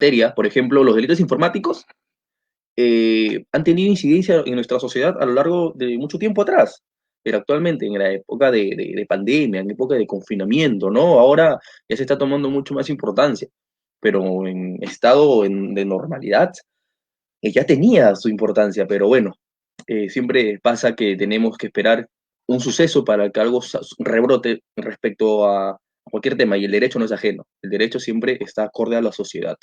materia, por ejemplo, los delitos informáticos han tenido incidencia en nuestra sociedad a lo largo de mucho tiempo atrás, pero actualmente, en la época de pandemia, en época de confinamiento, ¿no? Ahora ya se está tomando mucho más importancia, pero en estado de normalidad ya tenía su importancia, pero bueno, siempre pasa que tenemos que esperar un suceso para que algo rebrote respecto a cualquier tema, y el derecho no es ajeno, el derecho siempre está acorde a la sociedad.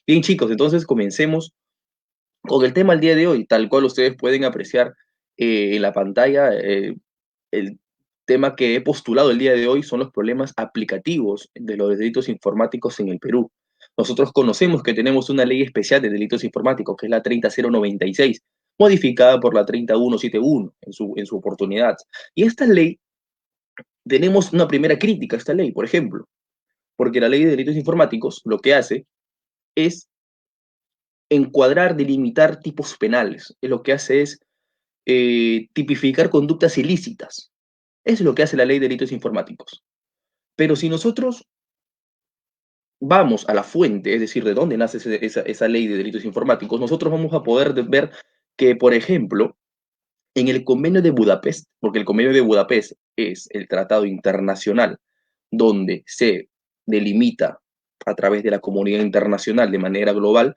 Bien, chicos, entonces comencemos con el tema al día de hoy, tal cual ustedes pueden apreciar en la pantalla. El tema que he postulado el día de hoy son los problemas aplicativos de los delitos informáticos en el Perú. Nosotros conocemos que tenemos una ley especial de delitos informáticos, que es la 30096, modificada por la 30171 en su oportunidad. Y esta ley, tenemos una primera crítica a esta ley, por ejemplo, porque la ley de delitos informáticos lo que hace es encuadrar, delimitar tipos penales. Lo que hace es tipificar conductas ilícitas. Eso es lo que hace la ley de delitos informáticos. Pero si nosotros vamos a la fuente, es decir, de dónde nace esa ley de delitos informáticos, nosotros vamos a poder ver que, por ejemplo, en el Convenio de Budapest, porque el Convenio de Budapest es el tratado internacional donde se delimita a través de la comunidad internacional de manera global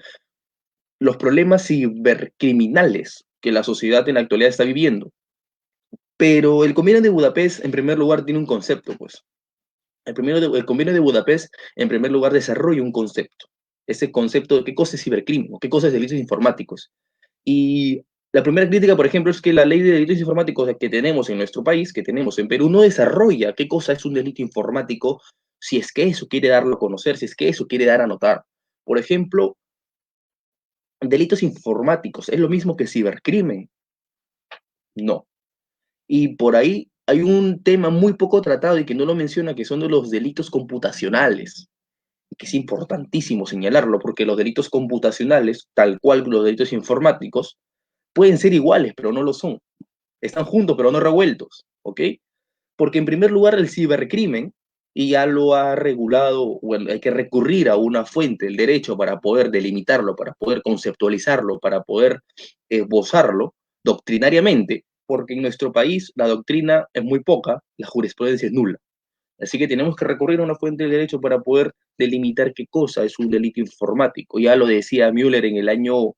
los problemas cibercriminales que la sociedad en la actualidad está viviendo. Pero el Convenio de Budapest, en primer lugar, tiene un concepto, pues. El Convenio de Budapest, en primer lugar, desarrolla un concepto. Ese concepto de qué cosa es cibercrimen, o qué cosa es delitos informáticos. Y la primera crítica, por ejemplo, es que la ley de delitos informáticos que tenemos en nuestro país, que tenemos en Perú, no desarrolla qué cosa es un delito informático, si es que eso quiere darlo a conocer, si es que eso quiere dar a notar. Por ejemplo, delitos informáticos, ¿es lo mismo que cibercrimen? No. Y por ahí hay un tema muy poco tratado y que no lo menciona, que son de los delitos computacionales, y que es importantísimo señalarlo, porque los delitos computacionales, tal cual los delitos informáticos, pueden ser iguales, pero no lo son. Están juntos, pero no revueltos, ¿ok? Porque en primer lugar el cibercrimen, y ya lo ha regulado, bueno, hay que recurrir a una fuente del derecho para poder delimitarlo, para poder conceptualizarlo, para poder esbozarlo doctrinariamente, porque en nuestro país la doctrina es muy poca, la jurisprudencia es nula. Así que tenemos que recurrir a una fuente del derecho para poder delimitar qué cosa es un delito informático. Ya lo decía Müller en el año,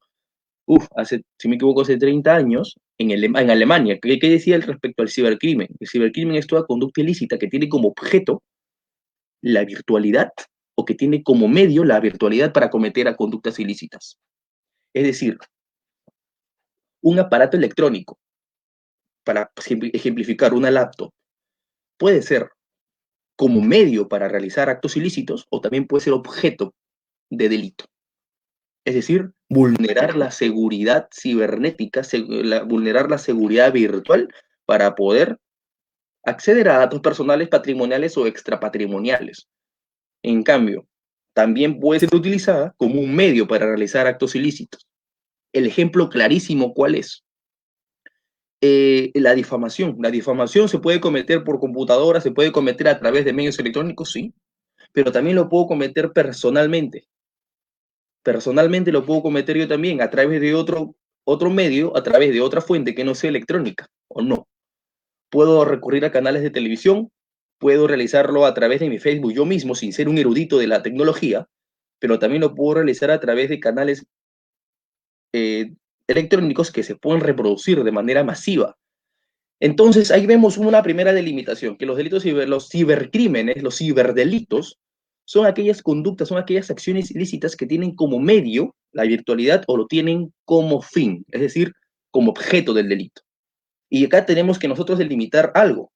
hace, si me equivoco, hace 30 años, en Alemania. ¿Qué decía él respecto al cibercrimen? El cibercrimen es toda conducta ilícita que tiene como objeto la virtualidad, o que tiene como medio la virtualidad para cometer a conductas ilícitas. Es decir, un aparato electrónico, para ejemplificar, una laptop, puede ser como medio para realizar actos ilícitos, o también puede ser objeto de delito. Es decir, vulnerar la seguridad cibernética, vulnerar la seguridad virtual para poder acceder a datos personales, patrimoniales o extrapatrimoniales. En cambio, también puede ser utilizada como un medio para realizar actos ilícitos. El ejemplo clarísimo, ¿cuál es? La difamación. La difamación se puede cometer por computadora, se puede cometer a través de medios electrónicos, sí, pero también lo puedo cometer personalmente. Personalmente lo puedo cometer yo también a través de otro medio, a través de otra fuente que no sea electrónica, o no. Puedo recurrir a canales de televisión, puedo realizarlo a través de mi Facebook yo mismo, sin ser un erudito de la tecnología, pero también lo puedo realizar a través de canales electrónicos que se pueden reproducir de manera masiva. Entonces, ahí vemos una primera delimitación, que los delitos los cibercrímenes, los ciberdelitos, son aquellas conductas, son aquellas acciones ilícitas que tienen como medio la virtualidad, o lo tienen como fin, es decir, como objeto del delito. Y acá tenemos que nosotros delimitar algo.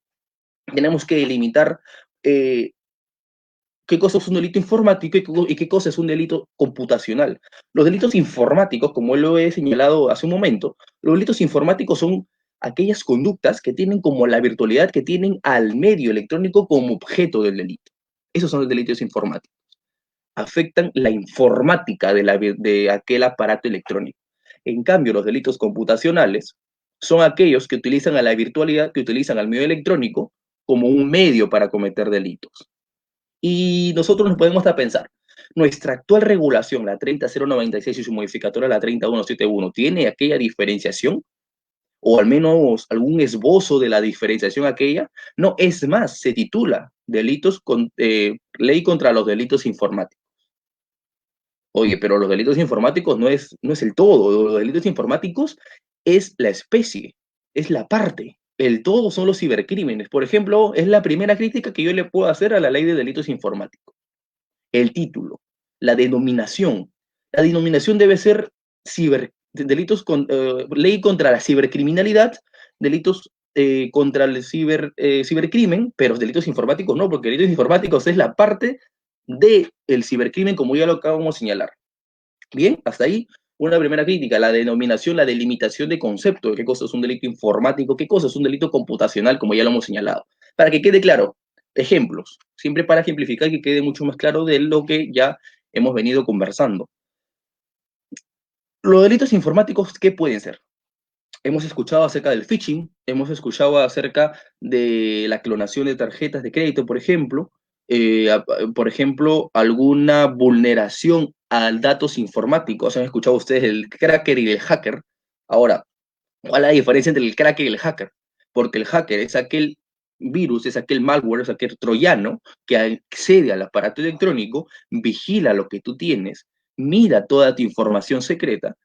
Tenemos que delimitar qué cosa es un delito informático y qué cosa es un delito computacional. Los delitos informáticos, como lo he señalado hace un momento, los delitos informáticos son aquellas conductas que tienen como la virtualidad, que tienen al medio electrónico como objeto del delito. Esos son los delitos informáticos. Afectan la informática de aquel aparato electrónico. En cambio, los delitos computacionales son aquellos que utilizan a la virtualidad, que utilizan al medio electrónico como un medio para cometer delitos. Y nosotros nos podemos hasta pensar, Nuestra actual regulación, la 30096 y su modificadora, la 30171, ¿tiene aquella diferenciación? ¿O al menos algún esbozo de la diferenciación aquella? No, es más, se titula Ley contra los delitos informáticos. Oye, pero los delitos informáticos no es el todo. Los delitos informáticos es la especie, es la parte. El todo son los cibercrímenes. Por ejemplo, es la primera crítica que yo le puedo hacer a la ley de delitos informáticos. El título, la denominación. La denominación debe ser ley contra la cibercriminalidad, delitos contra el cibercrimen, pero delitos informáticos no, porque delitos informáticos es la parte del cibercrimen, como ya lo acabamos de señalar. Bien, hasta ahí una primera crítica, la denominación, la delimitación de concepto, de qué cosa es un delito informático, qué cosa es un delito computacional, como ya lo hemos señalado. Para que quede claro, ejemplos, siempre para ejemplificar que quede mucho más claro de lo que ya hemos venido conversando. Los delitos informáticos, ¿qué pueden ser? Hemos escuchado acerca del phishing, hemos escuchado acerca de la clonación de tarjetas de crédito, por ejemplo, por ejemplo, alguna vulneración a datos informáticos. Han escuchado ustedes el cracker y el hacker. Ahora, ¿cuál es la diferencia entre el cracker y el hacker? Porque el hacker es aquel virus, es aquel malware, es aquel troyano que accede al aparato electrónico, vigila lo que tú tienes, mira toda tu información secreta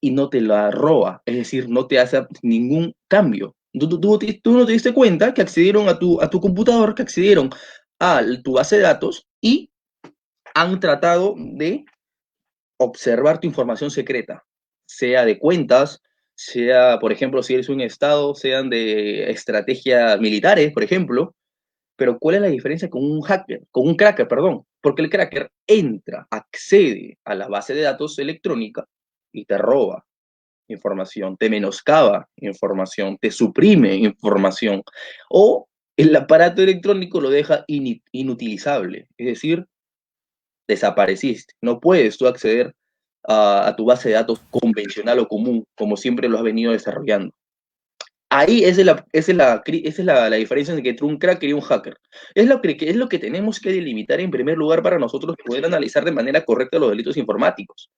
y no te la roba, es decir, no te hace ningún cambio. Tú no te diste cuenta que accedieron a tu computador, que accedieron a tu base de datos y han tratado de observar tu información secreta, sea de cuentas, sea, por ejemplo, si eres un Estado, sean de estrategias militares, por ejemplo. Pero ¿cuál es la diferencia con un hacker, con un cracker, perdón? Porque el cracker entra, accede a la base de datos electrónica y te roba información, te menoscaba información, te suprime información, o el aparato electrónico lo deja inutilizable, es decir, desapareciste. No puedes tú acceder a tu base de datos convencional o común, como siempre lo has venido desarrollando. Ahí esa es la diferencia entre un cracker y un hacker. Es lo que tenemos que delimitar en primer lugar para nosotros poder analizar de manera correcta los delitos informáticos.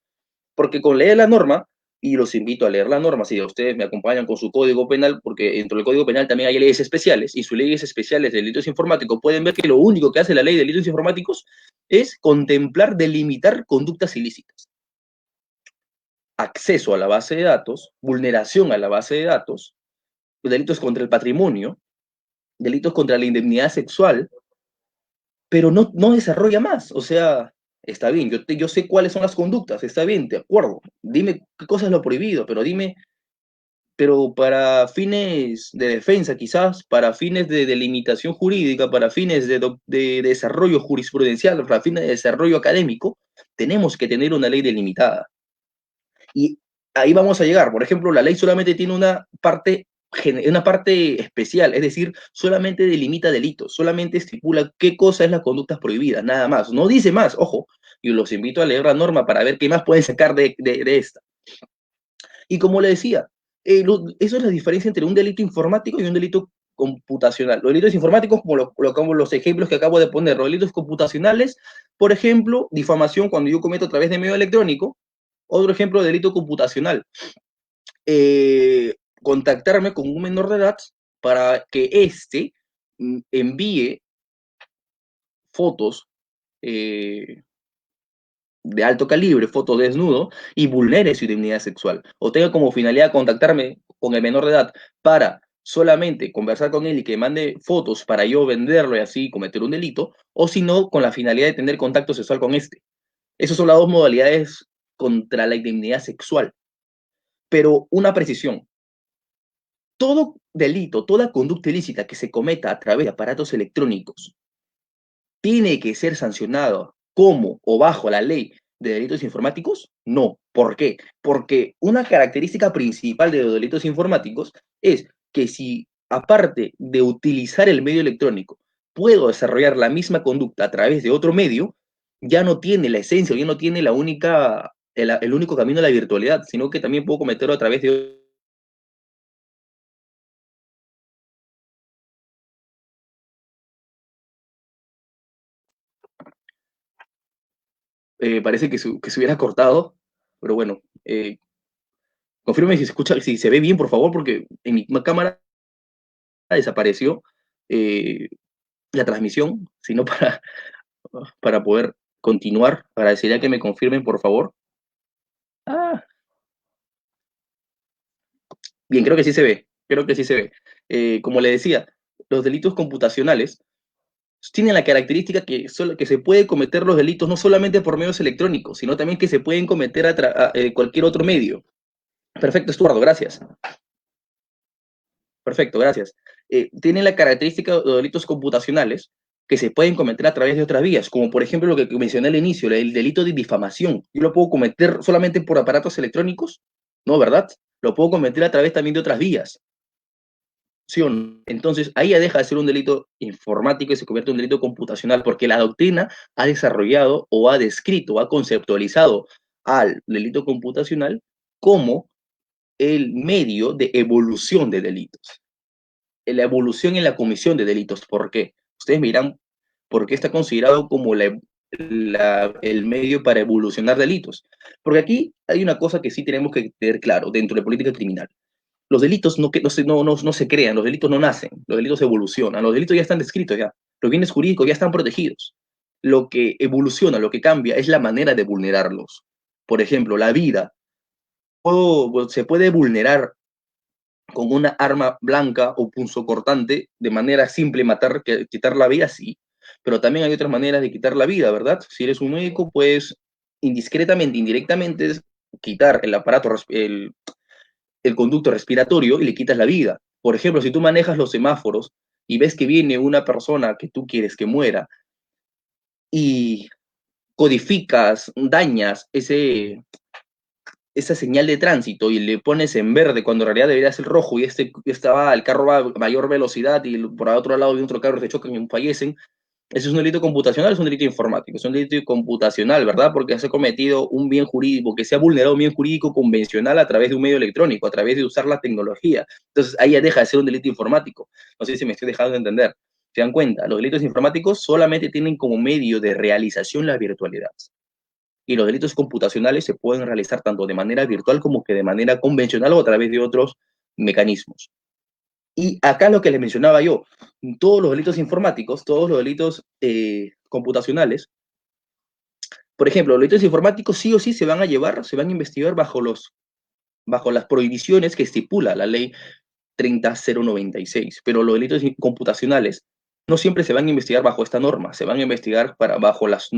Porque con leer la norma, y los invito a leer la norma, si ustedes me acompañan con su código penal, porque dentro del código penal también hay leyes especiales, y sus leyes especiales de delitos informáticos, pueden ver que lo único que hace la ley de delitos informáticos es contemplar, delimitar conductas ilícitas. Acceso a la base de datos, vulneración a la base de datos, delitos contra el patrimonio, delitos contra la indemnidad sexual, pero no desarrolla más. O sea, está bien, yo sé cuáles son las conductas, está bien, de acuerdo. Dime qué cosa es lo prohibido, pero dime, pero para fines de defensa, quizás, para fines de delimitación jurídica, para fines de desarrollo jurisprudencial, para fines de desarrollo académico, tenemos que tener una ley delimitada. Y ahí vamos a llegar. Por ejemplo, la ley solamente tiene una parte especial, es decir, solamente delimita delitos, solamente estipula qué cosa es la conducta prohibida, nada más. No dice más, ojo, y los invito a leer la norma para ver qué más pueden sacar de esta. Y como le decía, eso es la diferencia entre un delito informático y un delito computacional. Los delitos informáticos, como los ejemplos que acabo de poner, los delitos computacionales, por ejemplo, difamación cuando yo cometo a través de medio electrónico. Otro ejemplo de delito computacional, contactarme con un menor de edad para que éste envíe fotos eh, de alto calibre, fotos desnudo, y vulnere su dignidad sexual. O tenga como finalidad contactarme con el menor de edad para solamente conversar con él y que mande fotos para yo venderlo y así cometer un delito, o si no, con la finalidad de tener contacto sexual con este. Esas son las dos modalidades contra la dignidad sexual. Pero una precisión, todo delito, toda conducta ilícita que se cometa a través de aparatos electrónicos tiene que ser sancionado como o bajo la ley de delitos informáticos. No. ¿Por qué? Porque una característica principal de los delitos informáticos es que si, aparte de utilizar el medio electrónico, puedo desarrollar la misma conducta a través de otro medio, ya no tiene la esencia, ya no tiene el único camino a la virtualidad, sino que también puedo cometerlo a través de Parece que se hubiera cortado, pero bueno, confirme si se escucha, si se ve bien, por favor, porque en mi cámara desapareció eh, la transmisión, sino para poder continuar. Agradecería que me confirmen, por favor. Ah, bien, creo que sí se ve, creo que sí se ve. Como le decía, los delitos computacionales tienen la característica que se puede cometer los delitos no solamente por medios electrónicos, sino también que se pueden cometer cualquier otro medio. Perfecto, Estuardo, gracias. Perfecto, gracias. Tienen la característica de los delitos computacionales que se pueden cometer a través de otras vías, como por ejemplo lo que mencioné al inicio, el delito de difamación. Yo lo puedo cometer solamente por aparatos electrónicos, ¿no? ¿Verdad? Lo puedo cometer a través también de otras vías. ¿Sí o no? Entonces, ahí ya deja de ser un delito informático y se convierte en un delito computacional, porque la doctrina ha desarrollado o ha descrito, ha conceptualizado al delito computacional como el medio de evolución de delitos. La evolución en la comisión de delitos. ¿Por qué? Ustedes me dirán, ¿por qué está considerado como el medio para evolucionar delitos? Porque aquí hay una cosa que sí tenemos que tener claro dentro de política criminal. Los delitos no se crean, los delitos no nacen, los delitos evolucionan, los delitos ya están descritos ya, los bienes jurídicos ya están protegidos. Lo que evoluciona, lo que cambia es la manera de vulnerarlos. Por ejemplo, la vida se puede vulnerar con una arma blanca o punzocortante de manera simple, quitar la vida, sí, pero también hay otras maneras de quitar la vida, ¿verdad? Si eres un médico, puedes indiscretamente, indirectamente, quitar el aparato, el conducto respiratorio y le quitas la vida. Por ejemplo, si tú manejas los semáforos y ves que viene una persona que tú quieres que muera y codificas, dañas esa señal de tránsito y le pones en verde cuando en realidad debería ser rojo y el carro va a mayor velocidad y por otro lado de otro carro se chocan y fallecen, eso es un delito computacional, es un delito informático, es un delito computacional, ¿verdad? Porque se ha cometido un bien jurídico, que se ha vulnerado un bien jurídico convencional a través de un medio electrónico, a través de usar la tecnología. Entonces, ahí ya deja de ser un delito informático. No sé si me estoy dejando de entender. ¿Se dan cuenta? Los delitos informáticos solamente tienen como medio de realización la virtualidad. Y los delitos computacionales se pueden realizar tanto de manera virtual como que de manera convencional o a través de otros mecanismos. Y acá lo que les mencionaba yo, todos los delitos informáticos, todos los delitos computacionales, por ejemplo, los delitos informáticos sí o sí se van a llevar, se van a investigar bajo las prohibiciones que estipula la ley 30096, pero los delitos computacionales no siempre se van a investigar bajo esta norma, se van a investigar bajo los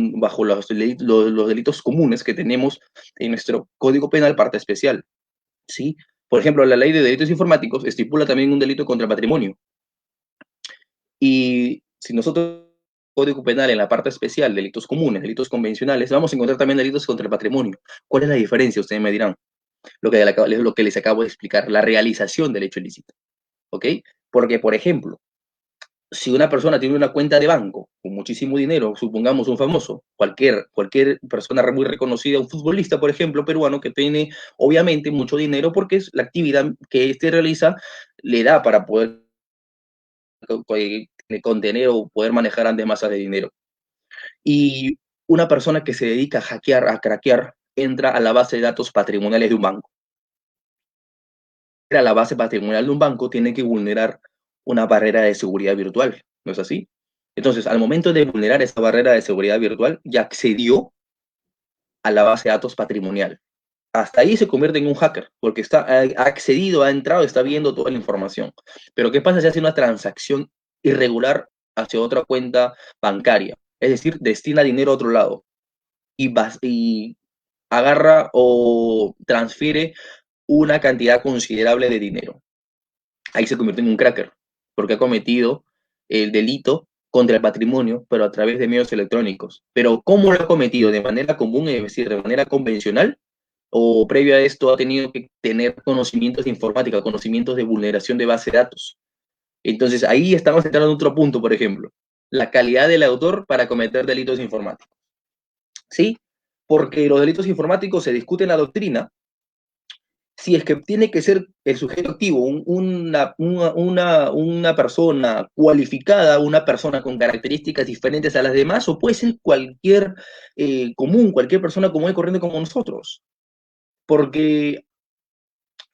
delitos comunes que tenemos en nuestro Código Penal, parte especial, ¿sí? Por ejemplo, la ley de delitos informáticos estipula también un delito contra el patrimonio. Y si nosotros, Código Penal, en la parte especial, delitos comunes, delitos convencionales, vamos a encontrar también delitos contra el patrimonio. ¿Cuál es la diferencia? Ustedes me dirán. Lo que les acabo de explicar, la realización del hecho ilícito. ¿Ok? Porque, por ejemplo, si una persona tiene una cuenta de banco con muchísimo dinero, supongamos un famoso, cualquier persona muy reconocida, un futbolista, por ejemplo, peruano, que tiene obviamente mucho dinero porque es la actividad que éste realiza, le da para poder contener o poder manejar grandes masas de dinero. Y una persona que se dedica a hackear, a craquear, entra a la base de datos patrimoniales de un banco. A la base patrimonial de un banco tiene que vulnerar una barrera de seguridad virtual, ¿no es así? Entonces, al momento de vulnerar esa barrera de seguridad virtual, ya accedió a la base de datos patrimonial. Hasta ahí se convierte en un hacker, porque ha accedido, ha entrado, está viendo toda la información. Pero ¿qué pasa si hace una transacción irregular hacia otra cuenta bancaria? Es decir, destina dinero a otro lado y agarra o transfiere una cantidad considerable de dinero. Ahí se convierte en un cracker, porque ha cometido el delito contra el patrimonio, pero a través de medios electrónicos. Pero ¿cómo lo ha cometido? ¿De manera común, es decir, de manera convencional? ¿O previo a esto ha tenido que tener conocimientos de informática, conocimientos de vulneración de base de datos? Entonces ahí estamos entrando en otro punto, por ejemplo, la calidad del autor para cometer delitos informáticos. ¿Sí? Porque los delitos informáticos se discuten en la doctrina si es que tiene que ser el sujeto activo una persona cualificada, una persona con características diferentes a las demás, o puede ser cualquier cualquier persona común y corriente como nosotros. Porque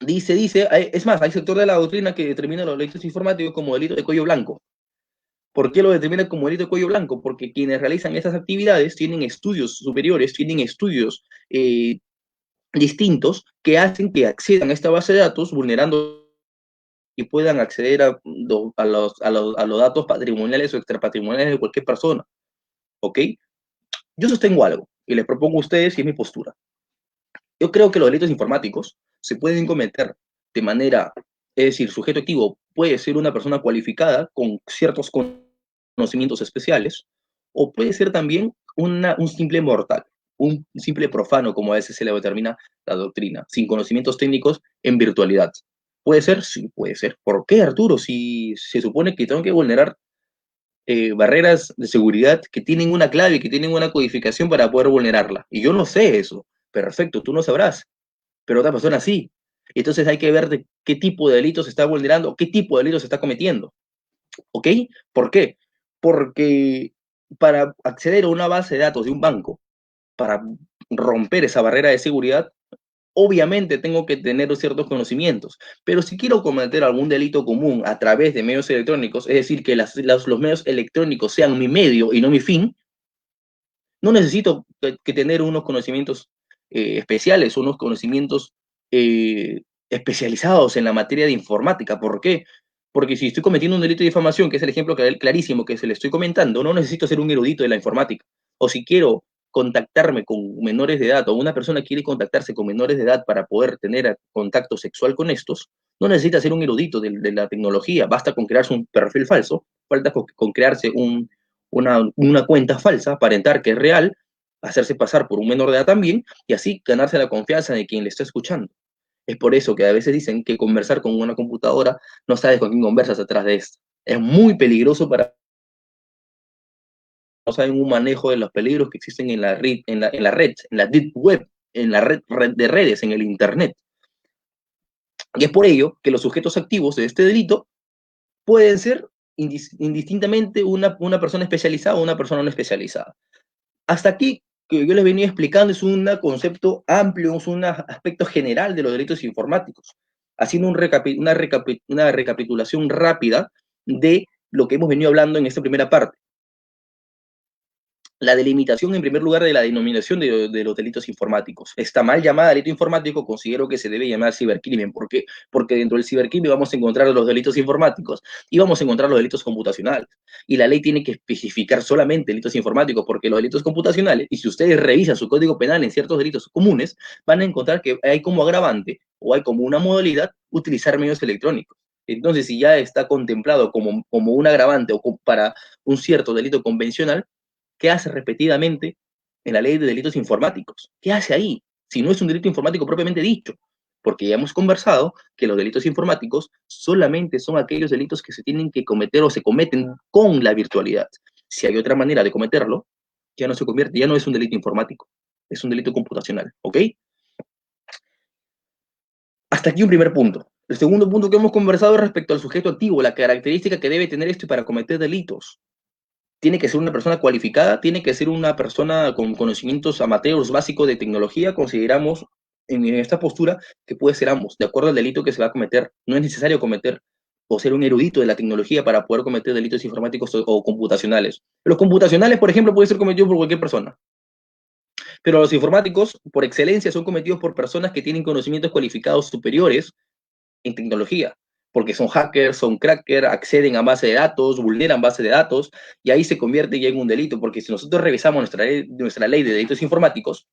es más, hay sector de la doctrina que determina los delitos informáticos como delito de cuello blanco. ¿Por qué lo determina como delito de cuello blanco? Porque quienes realizan estas actividades tienen estudios superiores, tienen estudios distintos que hacen que accedan a esta base de datos vulnerando y puedan acceder a los datos patrimoniales o extrapatrimoniales de cualquier persona. ¿Ok? Yo sostengo algo y les propongo a ustedes y es mi postura. Yo creo que los delitos informáticos se pueden cometer de manera, es decir, sujeto activo puede ser una persona cualificada con ciertos conocimientos especiales, o puede ser también un simple mortal, un simple profano, como a veces se le determina la doctrina, sin conocimientos técnicos en virtualidad. ¿Puede ser? Sí, puede ser. ¿Por qué, Arturo? Si se supone que tengo que vulnerar barreras de seguridad que tienen una clave, que tienen una codificación para poder vulnerarla. Y yo no sé eso. Perfecto, tú no sabrás, pero otra persona sí. Entonces hay que ver de qué tipo de delitos se está vulnerando, qué tipo de delitos se está cometiendo. ¿Ok? ¿Por qué? Porque para acceder a una base de datos de un banco, para romper esa barrera de seguridad, obviamente tengo que tener ciertos conocimientos, pero si quiero cometer algún delito común a través de medios electrónicos, es decir, que los medios electrónicos sean mi medio y no mi fin, no necesito tener unos conocimientos especiales, unos conocimientos especializados en la materia de informática. ¿Por qué? Porque si estoy cometiendo un delito de difamación, que es el ejemplo clarísimo que se le estoy comentando, no necesito ser un erudito de la informática. O si quiero contactarme con menores de edad, o una persona quiere contactarse con menores de edad para poder tener contacto sexual con estos, no necesita ser un erudito de la tecnología, basta con crearse un perfil falso, falta con crearse una cuenta falsa, aparentar que es real, hacerse pasar por un menor de edad también, y así ganarse la confianza de quien le está escuchando. Es por eso que a veces dicen que conversar con una computadora no sabes con quién conversas atrás de esto. Es muy peligroso para no saben un manejo de los peligros que existen en la red, en la deep web, en la red de redes, en el internet. Y es por ello que los sujetos activos de este delito pueden ser indistintamente una persona especializada o una persona no especializada. Hasta aquí, que yo les venía explicando, es un concepto amplio, es un aspecto general de los delitos informáticos, haciendo una recapitulación rápida de lo que hemos venido hablando en esta primera parte. La delimitación, en primer lugar, de la denominación de los delitos informáticos. Esta mal llamada delito informático considero que se debe llamar cibercrimen. ¿Por qué? Porque dentro del cibercrimen vamos a encontrar los delitos informáticos y vamos a encontrar los delitos computacionales. Y la ley tiene que especificar solamente delitos informáticos, porque los delitos computacionales, y si ustedes revisan su código penal en ciertos delitos comunes, van a encontrar que hay como agravante o hay como una modalidad utilizar medios electrónicos. Entonces, si ya está contemplado como un agravante o para un cierto delito convencional, ¿qué hace repetidamente en la ley de delitos informáticos? ¿Qué hace ahí? Si no es un delito informático propiamente dicho, porque ya hemos conversado que los delitos informáticos solamente son aquellos delitos que se tienen que cometer o se cometen con la virtualidad. Si hay otra manera de cometerlo, ya no se convierte, ya no es un delito informático, es un delito computacional, ¿ok? Hasta aquí un primer punto. El segundo punto que hemos conversado es respecto al sujeto activo, la característica que debe tener esto para cometer delitos. Tiene que ser una persona cualificada, tiene que ser una persona con conocimientos amateurs básicos de tecnología. Consideramos en esta postura que puede ser ambos, de acuerdo al delito que se va a cometer. No es necesario cometer o ser un erudito de la tecnología para poder cometer delitos informáticos o computacionales. Los computacionales, por ejemplo, pueden ser cometidos por cualquier persona, pero los informáticos, por excelencia, son cometidos por personas que tienen conocimientos cualificados superiores en tecnología, porque son hackers, son crackers, acceden a base de datos, vulneran base de datos, y ahí se convierte ya en un delito, porque si nosotros revisamos nuestra ley de delitos informáticos,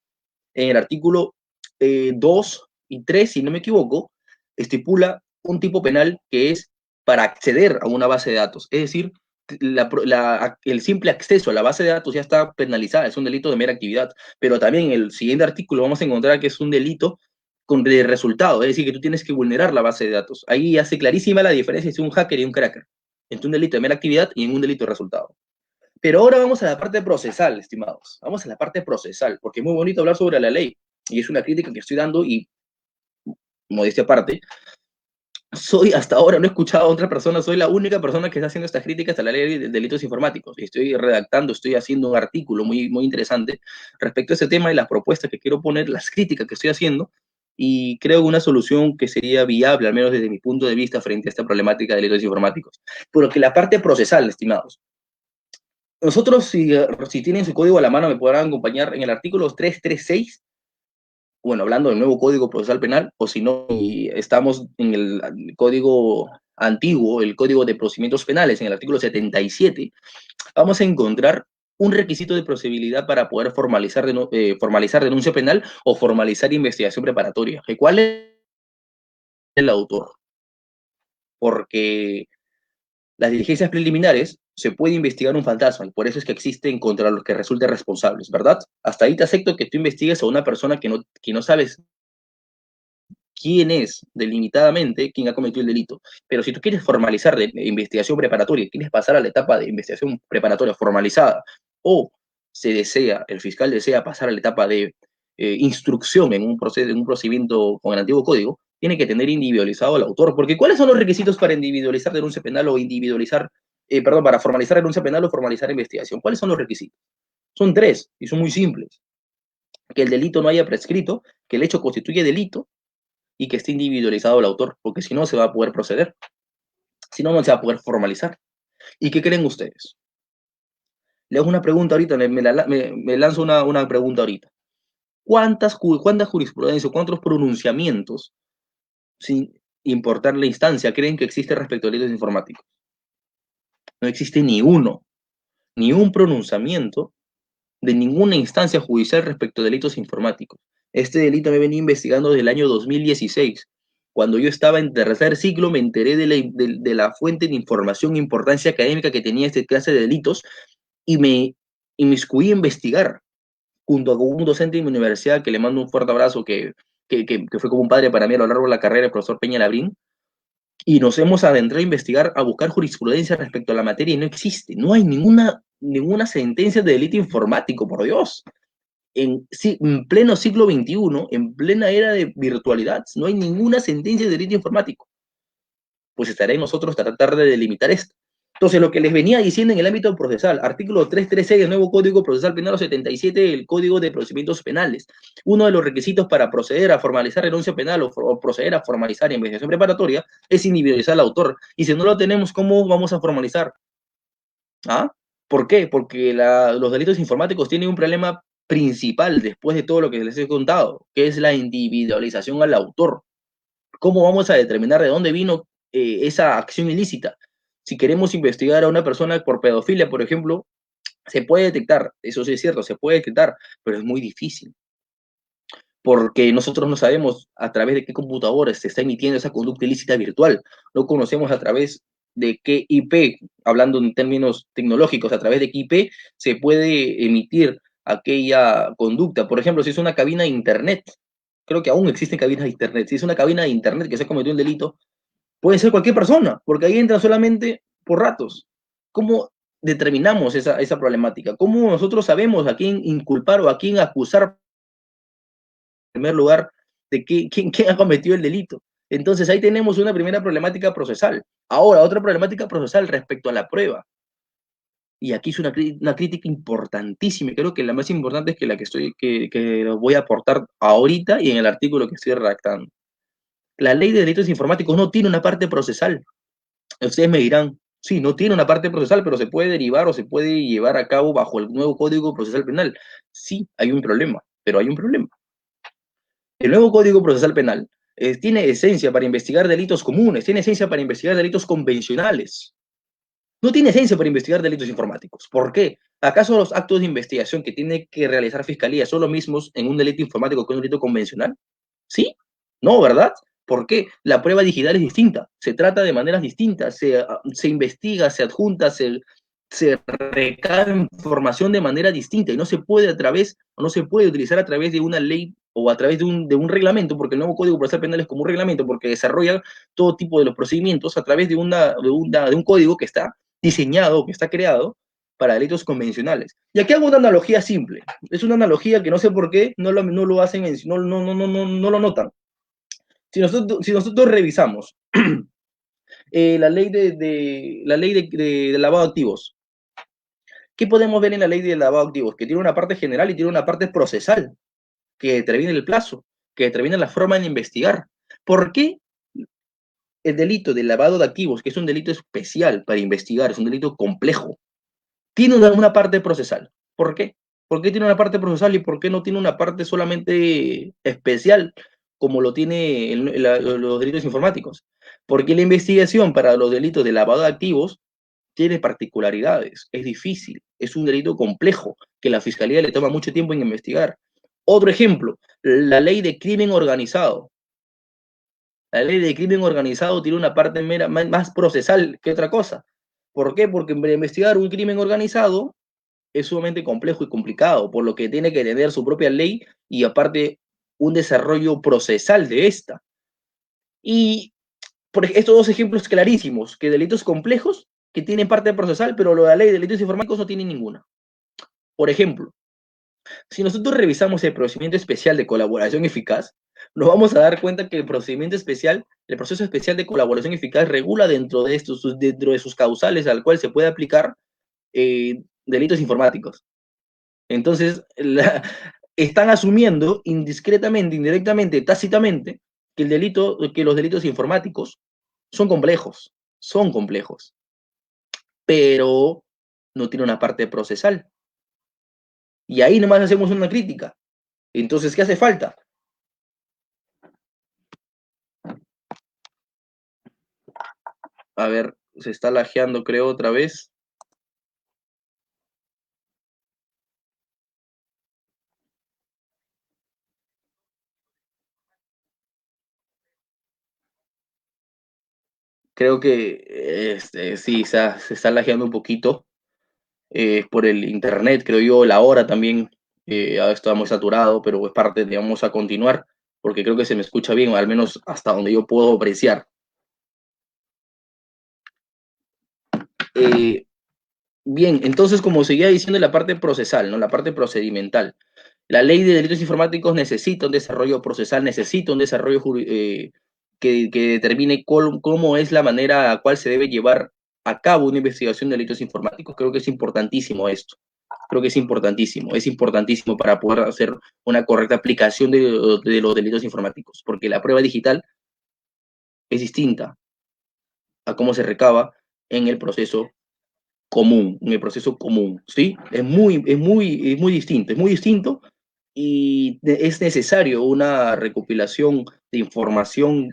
en el artículo 2 y 3, si no me equivoco, estipula un tipo penal que es para acceder a una base de datos, es decir, el simple acceso a la base de datos ya está penalizada, es un delito de mera actividad, pero también en el siguiente artículo vamos a encontrar que es un delito de resultado, es decir, que tú tienes que vulnerar la base de datos. Ahí hace clarísima la diferencia entre un hacker y un cracker, entre un delito de mera actividad y en un delito de resultado. Pero ahora vamos a la parte procesal, estimados. Vamos a la parte procesal, porque es muy bonito hablar sobre la ley, y es una crítica que estoy dando, y modestia aparte, hasta ahora no he escuchado a otra persona, soy la única persona que está haciendo estas críticas a la ley de delitos informáticos. Estoy redactando, estoy haciendo un artículo muy interesante respecto a ese tema y las propuestas que quiero poner, las críticas que estoy haciendo, y creo que una solución que sería viable, al menos desde mi punto de vista, frente a esta problemática de delitos informáticos. Porque la parte procesal, estimados, nosotros, si tienen su código a la mano, me podrán acompañar en el artículo 336, bueno, hablando del nuevo Código Procesal Penal, o si no, y estamos en el código antiguo, el Código de Procedimientos Penales, en el artículo 77, vamos a encontrar un requisito de procedibilidad para poder formalizar denuncia penal o formalizar investigación preparatoria. ¿Cuál es el autor? Porque las diligencias preliminares se puede investigar un fantasma y por eso es que existen contra los que resulten responsables, ¿verdad? Hasta ahí te acepto que tú investigues a una persona que no sabes quién es delimitadamente quien ha cometido el delito. Pero si tú quieres formalizar de investigación preparatoria, quieres pasar a la etapa de investigación preparatoria formalizada, o el fiscal desea pasar a la etapa de instrucción en un procedimiento con el antiguo código, tiene que tener individualizado al autor. Porque ¿cuáles son los requisitos para individualizar denuncia penal o para formalizar denuncia penal o formalizar investigación? ¿Cuáles son los requisitos? Son tres y son muy simples. Que el delito no haya prescrito, que el hecho constituye delito y que esté individualizado el autor, porque si no se va a poder proceder, si no, no se va a poder formalizar. ¿Y qué creen ustedes? Le hago una pregunta ahorita, me lanzo una pregunta ahorita. ¿Cuántas jurisprudencias, cuántos pronunciamientos, sin importar la instancia, creen que existe respecto a delitos informáticos? No existe ni un pronunciamiento de ninguna instancia judicial respecto a delitos informáticos. Este delito me venía investigando desde el año 2016. Cuando yo estaba en tercer ciclo, me enteré de la fuente de información e importancia académica que tenía este clase de delitos y me inmiscuí a investigar junto con un docente de mi universidad que le mando un fuerte abrazo, que fue como un padre para mí a lo largo de la carrera, el profesor Peña Labrín, y nos hemos adentrado a investigar, a buscar jurisprudencia respecto a la materia y no existe. No hay ninguna sentencia de delito informático, por Dios. En pleno siglo XXI, en plena era de virtualidad, no hay ninguna sentencia de delito informático. Pues estará en nosotros tratar de delimitar esto. Entonces, lo que les venía diciendo en el ámbito procesal, artículo 336 del nuevo Código Procesal Penal o 77 del Código de Procedimientos Penales, uno de los requisitos para proceder a formalizar renuncia penal o proceder a formalizar investigación preparatoria es individualizar al autor. Y si no lo tenemos, ¿cómo vamos a formalizar? ¿Ah? ¿Por qué? Porque los delitos informáticos tienen un problema principal después de todo lo que les he contado, que es la individualización al autor. ¿Cómo vamos a determinar de dónde vino esa acción ilícita? Si queremos investigar a una persona por pedofilia, por ejemplo, se puede detectar, eso sí es cierto, se puede detectar, pero es muy difícil, porque nosotros no sabemos a través de qué computadores se está emitiendo esa conducta ilícita virtual, no conocemos a través de qué IP, hablando en términos tecnológicos, a través de qué IP se puede emitir aquella conducta. Por ejemplo, si es una cabina de internet, creo que aún existen cabinas de internet, si es una cabina de internet que se ha cometido un delito, puede ser cualquier persona, porque ahí entra solamente por ratos. ¿Cómo determinamos esa problemática? ¿Cómo nosotros sabemos a quién inculpar o a quién acusar en primer lugar de quién ha cometido el delito? Entonces ahí tenemos una primera problemática procesal. Ahora, otra problemática procesal respecto a la prueba. Y aquí es una crítica importantísima, y creo que la más importante es que la que voy a aportar ahorita y en el artículo que estoy redactando. La ley de delitos informáticos no tiene una parte procesal. Ustedes me dirán, sí, no tiene una parte procesal, pero se puede derivar o se puede llevar a cabo bajo el nuevo Código Procesal Penal. Sí, hay un problema, pero hay un problema. El nuevo Código Procesal Penal tiene esencia para investigar delitos comunes, tiene esencia para investigar delitos convencionales. No tiene esencia para investigar delitos informáticos. ¿Por qué? ¿Acaso los actos de investigación que tiene que realizar Fiscalía son los mismos en un delito informático que en un delito convencional? ¿Sí? No, ¿verdad? ¿Por qué? La prueba digital es distinta, se trata de maneras distintas, se investiga, se adjunta, se recabe información de manera distinta y no se puede utilizar a través de una ley o a través de un reglamento, porque el nuevo Código Procesal Penal es como un reglamento, porque desarrolla todo tipo de los procedimientos a través de un código que está diseñado, que está creado para delitos convencionales. Y aquí hago una analogía simple. Es una analogía que no sé por qué no lo hacen, no lo notan. Si nosotros revisamos la ley de lavado de activos, ¿qué podemos ver en la ley de lavado de activos? Que tiene una parte general y tiene una parte procesal, que determina el plazo, que determina la forma de investigar. ¿Por qué el delito de lavado de activos, que es un delito especial para investigar, es un delito complejo, tiene una parte procesal? ¿Por qué? ¿Por qué tiene una parte procesal y por qué no tiene una parte solamente especial como lo tiene los delitos informáticos? Porque la investigación para los delitos de lavado de activos tiene particularidades, es difícil, es un delito complejo que la fiscalía le toma mucho tiempo en investigar. Otro ejemplo, la ley de crimen organizado. La ley de crimen organizado tiene una parte más procesal que otra cosa. ¿Por qué? Porque investigar un crimen organizado es sumamente complejo y complicado, por lo que tiene que tener su propia ley y aparte un desarrollo procesal de esta. Y por estos dos ejemplos clarísimos, que delitos complejos que tienen parte procesal, pero la ley de delitos informáticos no tiene ninguna. Por ejemplo, si nosotros revisamos el procedimiento especial de colaboración eficaz, nos vamos a dar cuenta que el proceso especial de colaboración eficaz regula dentro de sus causales al cual se puede aplicar delitos informáticos. Entonces, están asumiendo indiscretamente, indirectamente, tácitamente, que los delitos informáticos son complejos, pero no tiene una parte procesal. Y ahí nomás hacemos una crítica. Entonces, ¿qué hace falta? A ver, se está lajeando, creo, otra vez. Creo que sí, se está lajeando un poquito por el internet, creo yo, la hora también ya está muy saturado, pero es parte, digamos, a continuar, porque creo que se me escucha bien, al menos hasta donde yo puedo apreciar. Eh, Bien, entonces, como seguía diciendo, la parte procesal, ¿no? La parte procedimental. La ley de delitos informáticos necesita un desarrollo procesal, necesita un desarrollo que determine cómo es la manera a cual se debe llevar a cabo una investigación de delitos informáticos. Creo que es importantísimo esto. Creo que es importantísimo para poder hacer una correcta aplicación de los delitos informáticos, porque la prueba digital es distinta a cómo se recaba en el proceso común, ¿sí? Es muy distinto y es necesario una recopilación de información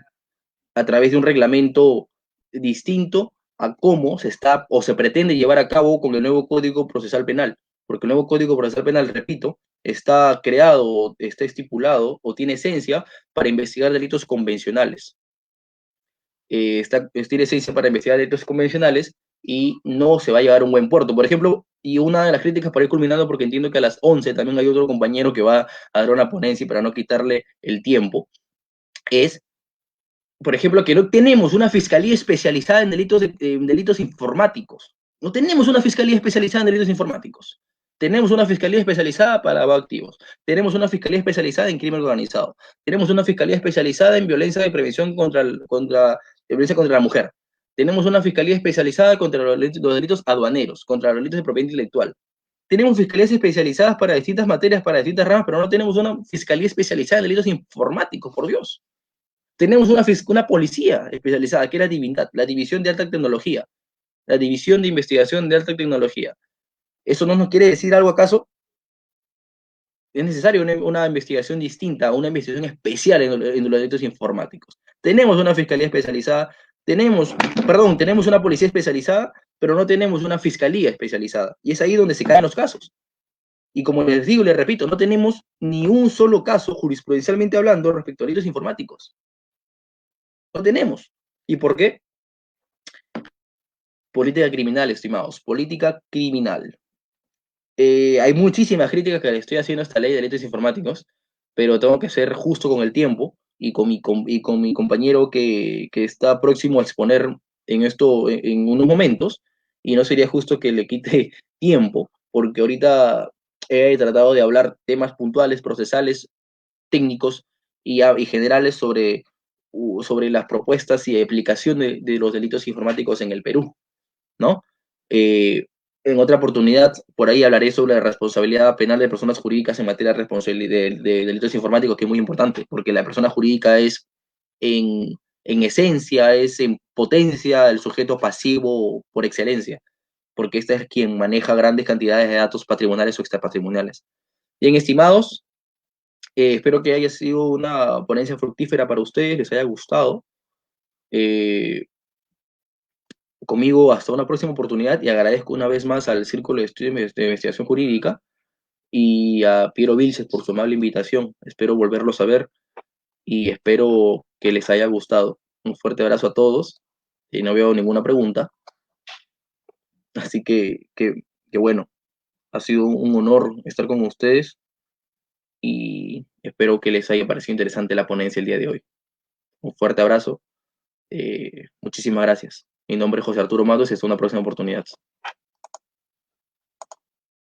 a través de un reglamento distinto a cómo se está o se pretende llevar a cabo con el nuevo Código Procesal Penal, porque el nuevo Código Procesal Penal, repito, está creado, está estipulado o tiene esencia para investigar delitos convencionales. Tiene esencia para investigar delitos convencionales y no se va a llevar a un buen puerto. Por ejemplo, y una de las críticas para ir culminando, porque entiendo que a las 11 también hay otro compañero que va a dar una ponencia y para no quitarle el tiempo, es, por ejemplo, que no tenemos una fiscalía especializada en delitos informáticos. No tenemos una fiscalía especializada en delitos informáticos. Tenemos una fiscalía especializada para lavado de activos. Tenemos una fiscalía especializada en crimen organizado. Tenemos una fiscalía especializada en violencia de prevención contra violencia contra la mujer. Tenemos una fiscalía especializada contra los delitos aduaneros, contra los delitos de propiedad intelectual. Tenemos fiscalías especializadas para distintas materias, para distintas ramas, pero no tenemos una fiscalía especializada en delitos informáticos, por Dios. Tenemos una policía especializada, que es la División de Alta Tecnología, la División de Investigación de Alta Tecnología. ¿Eso no nos quiere decir algo acaso? Es necesario una investigación distinta, una investigación especial en los delitos informáticos. Tenemos una fiscalía especializada, tenemos una policía especializada, pero no tenemos una fiscalía especializada. Y es ahí donde se caen los casos. Y como les digo, les repito, no tenemos ni un solo caso jurisprudencialmente hablando respecto a delitos informáticos. No tenemos. ¿Y por qué? Política criminal, estimados. Política criminal. Hay muchísimas críticas que le estoy haciendo a esta ley de delitos informáticos, pero tengo que ser justo con el tiempo y con mi compañero que está próximo a exponer en esto en unos momentos, y no sería justo que le quite tiempo, porque ahorita he tratado de hablar temas puntuales, procesales, técnicos y generales sobre sobre las propuestas y aplicación de los delitos informáticos en el Perú, ¿no? Eh, en otra oportunidad, por ahí hablaré sobre la responsabilidad penal de personas jurídicas en materia de responsabilidad de delitos informáticos, que es muy importante, porque la persona jurídica es en esencia, es en potencia el sujeto pasivo por excelencia, porque este es quien maneja grandes cantidades de datos patrimoniales o extrapatrimoniales. Bien, estimados, espero que haya sido una ponencia fructífera para ustedes, les haya gustado. Eh, Conmigo hasta una próxima oportunidad y agradezco una vez más al Círculo de Estudios de Investigación Jurídica y a Piero Vilches por su amable invitación. Espero volverlos a ver y espero que les haya gustado. Un fuerte abrazo a todos y no veo ninguna pregunta, así que bueno, ha sido un honor estar con ustedes y espero que les haya parecido interesante la ponencia el día de hoy. Un fuerte abrazo, muchísimas gracias. Mi nombre es José Arturo Matos y hasta una próxima oportunidad.